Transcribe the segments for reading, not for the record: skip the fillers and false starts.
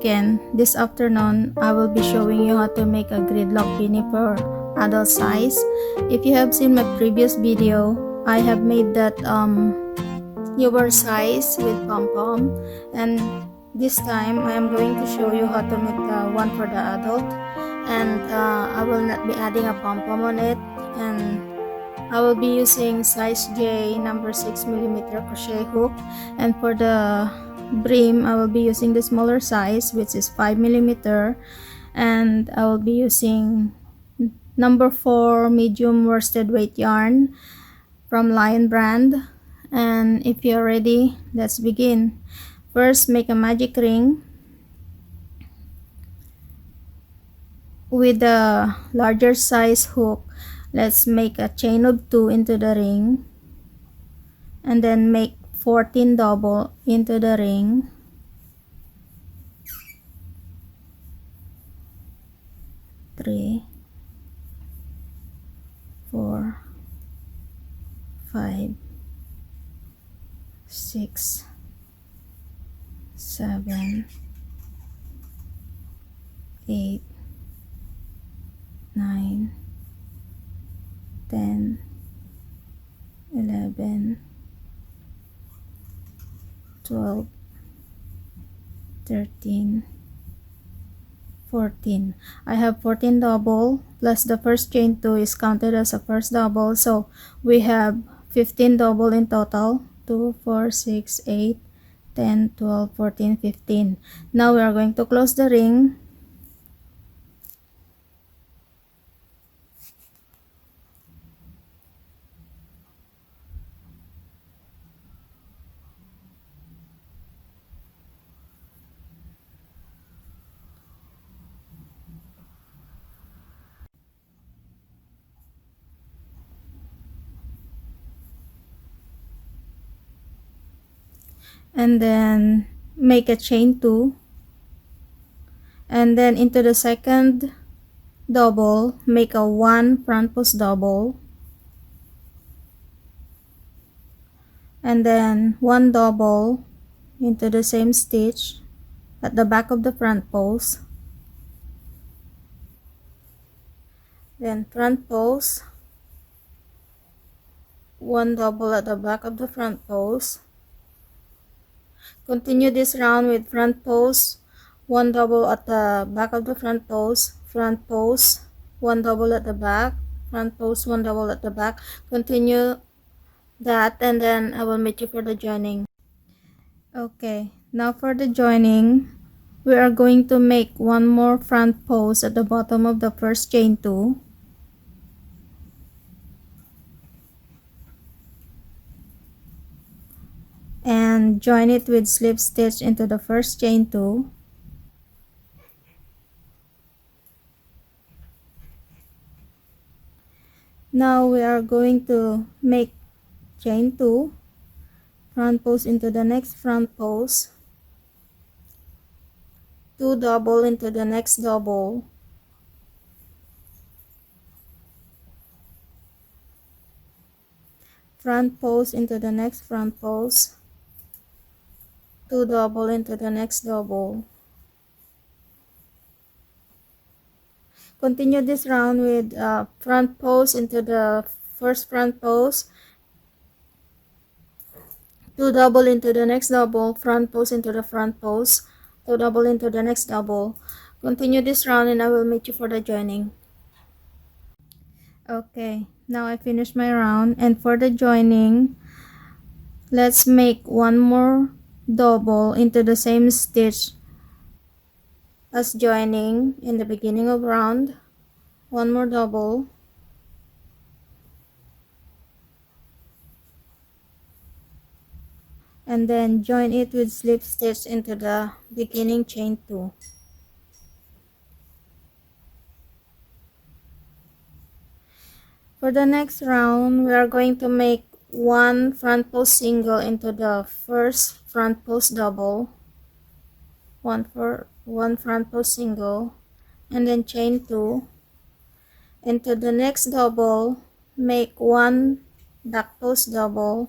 again. This afternoon, I will be showing you how to make a gridlock beanie for adult size. If you have seen my previous video, I have made that newer size with pom-pom, and this time I am going to show you how to make the one for the adult, and I will not be adding a pom-pom on it, and I will be using size J number 6mm crochet hook, and for the brim I will be using the smaller size, which is 5mm, and I will be using number 4 medium worsted weight yarn from Lion brand. And if you're ready, let's begin. First, make a magic ring with a larger size hook. Let's make a chain of 2 into the ring, and then make 14 double into the ring. Three, 4, 5, 6, 7, 8, 9, 10, 11, 12, 13, 14. I have 14 double plus the first chain 2 is counted as a first double, so we have 15 double in total. 2, 4, 6, 8, 10, 12, 14, 15. Now we are going to close the ring. And then make a chain 2, and then into the second double make a 1 front post double, and then 1 double into the same stitch at the back of the front post, then front post, 1 double at the back of the front post. Continue this round with front post, 1 double at the back of the front post, 1 double at the back, front post, 1 double at the back. Continue that, and then I will meet you for the joining. Okay, now for the joining, we are going to make one more front post at the bottom of the first chain 2. And join it with slip stitch into the first chain 2. Now we are going to make chain 2, front post into the next front post, 2 double into the next double, front post into the next front post, 2 double into the next double. Continue this round with front post into the first front post, 2 double into the next double, front post into the front post, 2 double into the next double. Continue this round, and I will meet you for the joining. Okay, now I finished my round, and for the joining, let's make one more double into the same stitch as joining in the beginning of round. 1 more double, and then join it with slip stitch into the beginning chain 2. For the next round, we are going to make 1 front post single into the first front post double, 1 front post single, and then chain 2. Into the next double, make 1 back post double,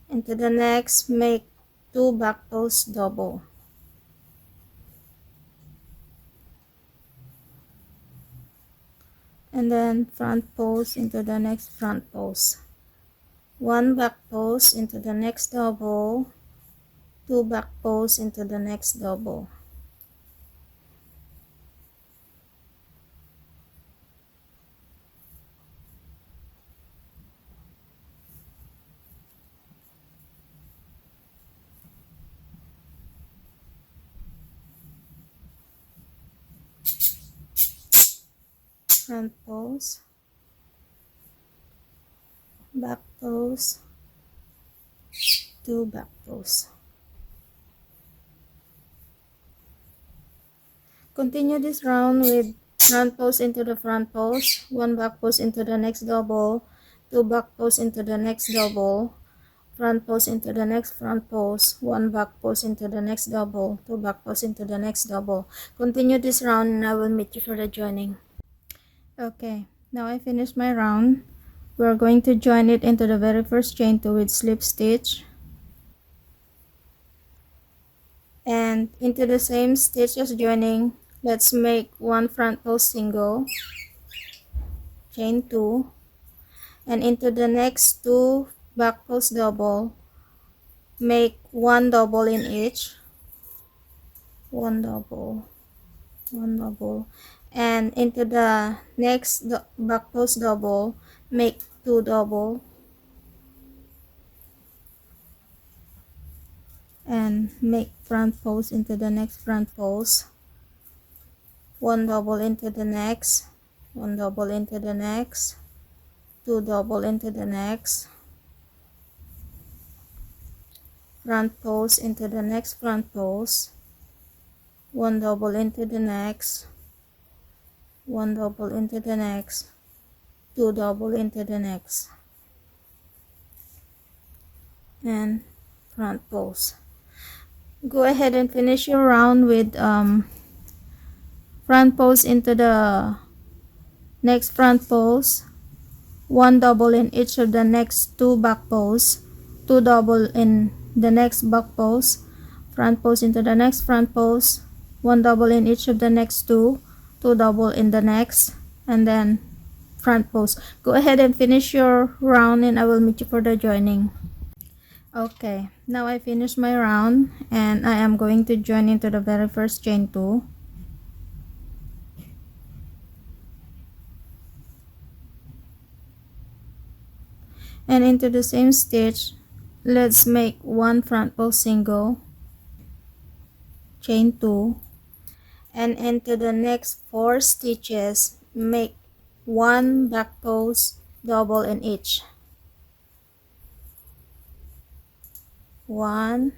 into the next make 2 back post double. and then front post into the next front post, 1 back post into the next double, 2 back posts into the next double. Front post, back post, 2 back posts. Continue this round with front post into the front post, 1 back post into the next double, 2 back post into the next double, front post into the next front post, 1 back post into the next double, 2 back post into the next double. Continue this round and I will meet you for the joining. Okay, now I finished my round. We're going to join it into the very first chain 2 with slip stitch, and into the same stitch as joining, let's make 1 front post single, chain 2, and into the next 2 back post double, make 1 double in each, 1 double, 1 double, and into the next back post double, make 2 double, and make front post into the next front post, 1 double into the next, 1 double into the next, 2 double into the next, front post into the next front post, 1 double into the next, 1 double into the next, 2 double into the next, and front post. Go ahead and finish your round with front post into the next front post, 1 double in each of the next 2 back posts, 2 double in the next back post, front post into the next front post, 1 double in each of the next 2, 2 double in the next, and then front post. Go ahead and finish your round and I will meet you for the joining. Okay, now I finished my round and I am going to join into the very first chain 2. And into the same stitch, let's make 1 front post single, chain 2, and into the next 4 stitches, make 1 back post double in each. 1,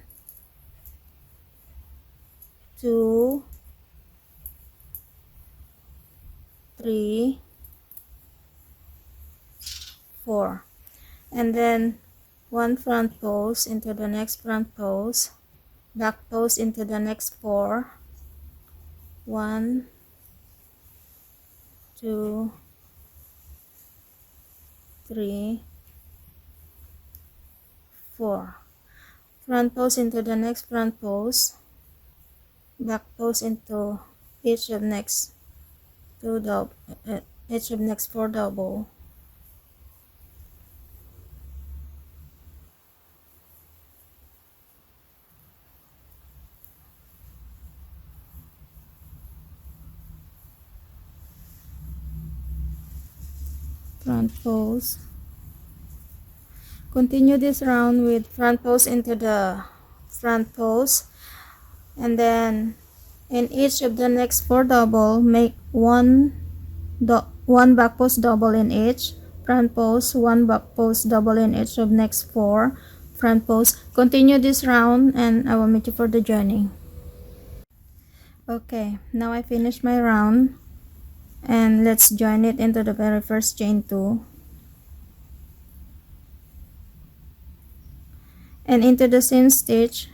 2, 3, 4, and then 1 front post into the next front post, back post into the next 4, 1, 2, 3, 4, front post into the next front post, back post into each of next 2 double, each of next 4 double, front post. Continue this round with front post into the front post, and then in each of the next 4 double, make 1 back post double in each front post, 1 back post double in each of next 4 front post. Continue this round and I will meet you for the joining. Okay, now I finished my round and let's join it into the very first chain 2, and into the same stitch,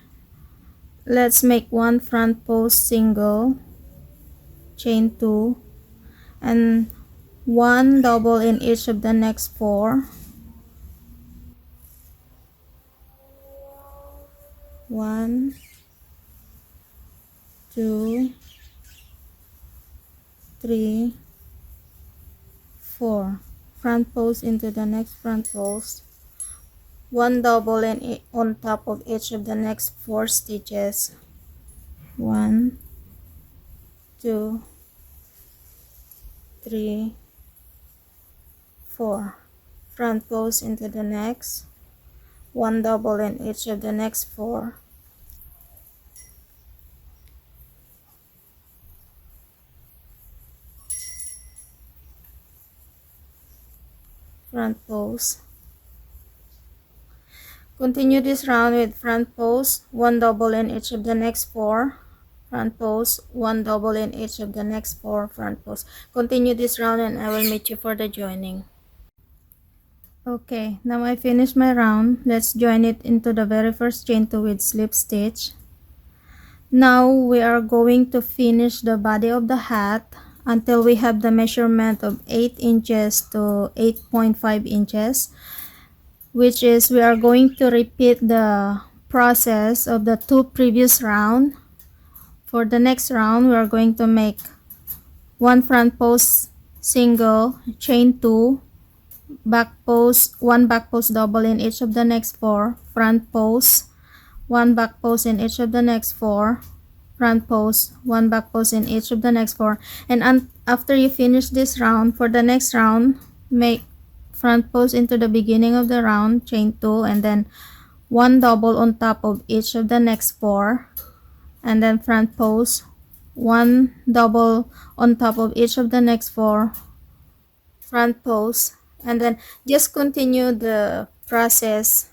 let's make 1 front post single, chain 2, and 1 double in each of the next 4, 1, 2, 3, 4 front post into the next front post, 1 double and on top of each of the next 4 stitches, 1 2 3 4 front post into the next, 1 double in each of the next 4, front post. Continue this round with front post, 1 double in each of the next 4, front post, 1 double in each of the next 4, front post. Continue this round and I will meet you for the joining. Okay, now I finished my round. Let's join it into the very first chain 2 with slip stitch. Now we are going to finish the body of the hat until we have the measurement of 8 inches to 8.5 inches, which is we are going to repeat the process of the 2 previous round. For the next round, we are going to make 1 front post single, chain 2, back post, 1 back post double in each of the next 4, front post, 1 back post in each of the next 4, front post, 1 back post in each of the next 4, and after you finish this round, for the next round, make front post into the beginning of the round, chain 2, and then 1 double on top of each of the next 4, and then front post, 1 double on top of each of the next 4, front post, and then just continue the process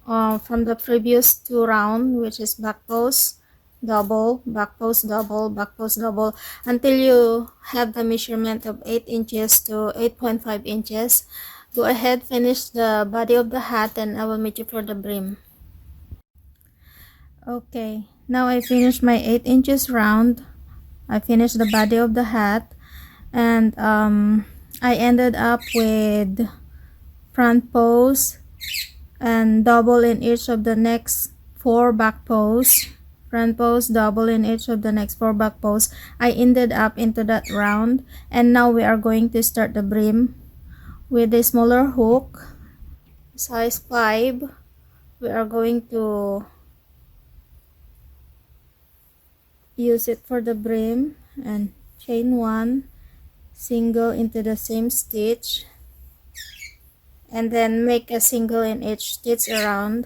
from the previous 2 round, which is back post double, back post double, back post double, until you have the measurement of 8 inches to 8.5 inches. Go ahead, finish the body of the hat, and I will meet you for the brim. Okay, now I finished my 8 inches round. I finished the body of the hat, and I ended up with front post and double in each of the next 4 back posts, front post, double in each of the next 4 back posts. I ended up into that round, and now we are going to start the brim with a smaller hook, size 5. We are going to use it for the brim, and chain 1, single into the same stitch, and then make a single in each stitch around.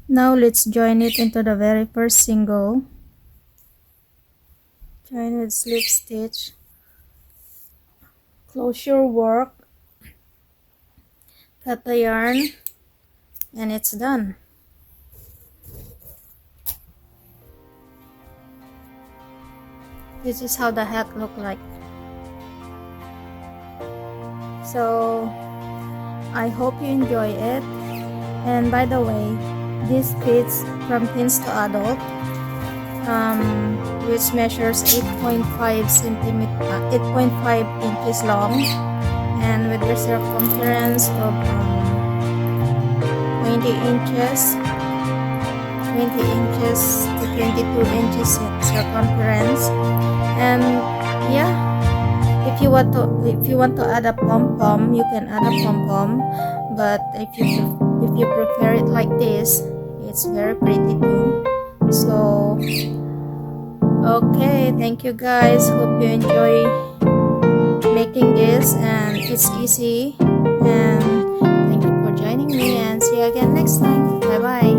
Now let's join it into the very first single. Join with slip stitch. Close your work. Cut the yarn. And it's done. This is how the hat look like. So I hope you enjoy it. And by the way, this fits from teens to adult, which measures 8.5 inches long, and with a circumference of 20 inches to 22 inches circumference. And yeah, if you want to add a pom-pom, you can add a pom-pom, but if you prefer it like this, it's very pretty too. So okay, thank you guys, hope you enjoy making this, and it's easy. And thank you for joining me, and see you again next time. Bye bye.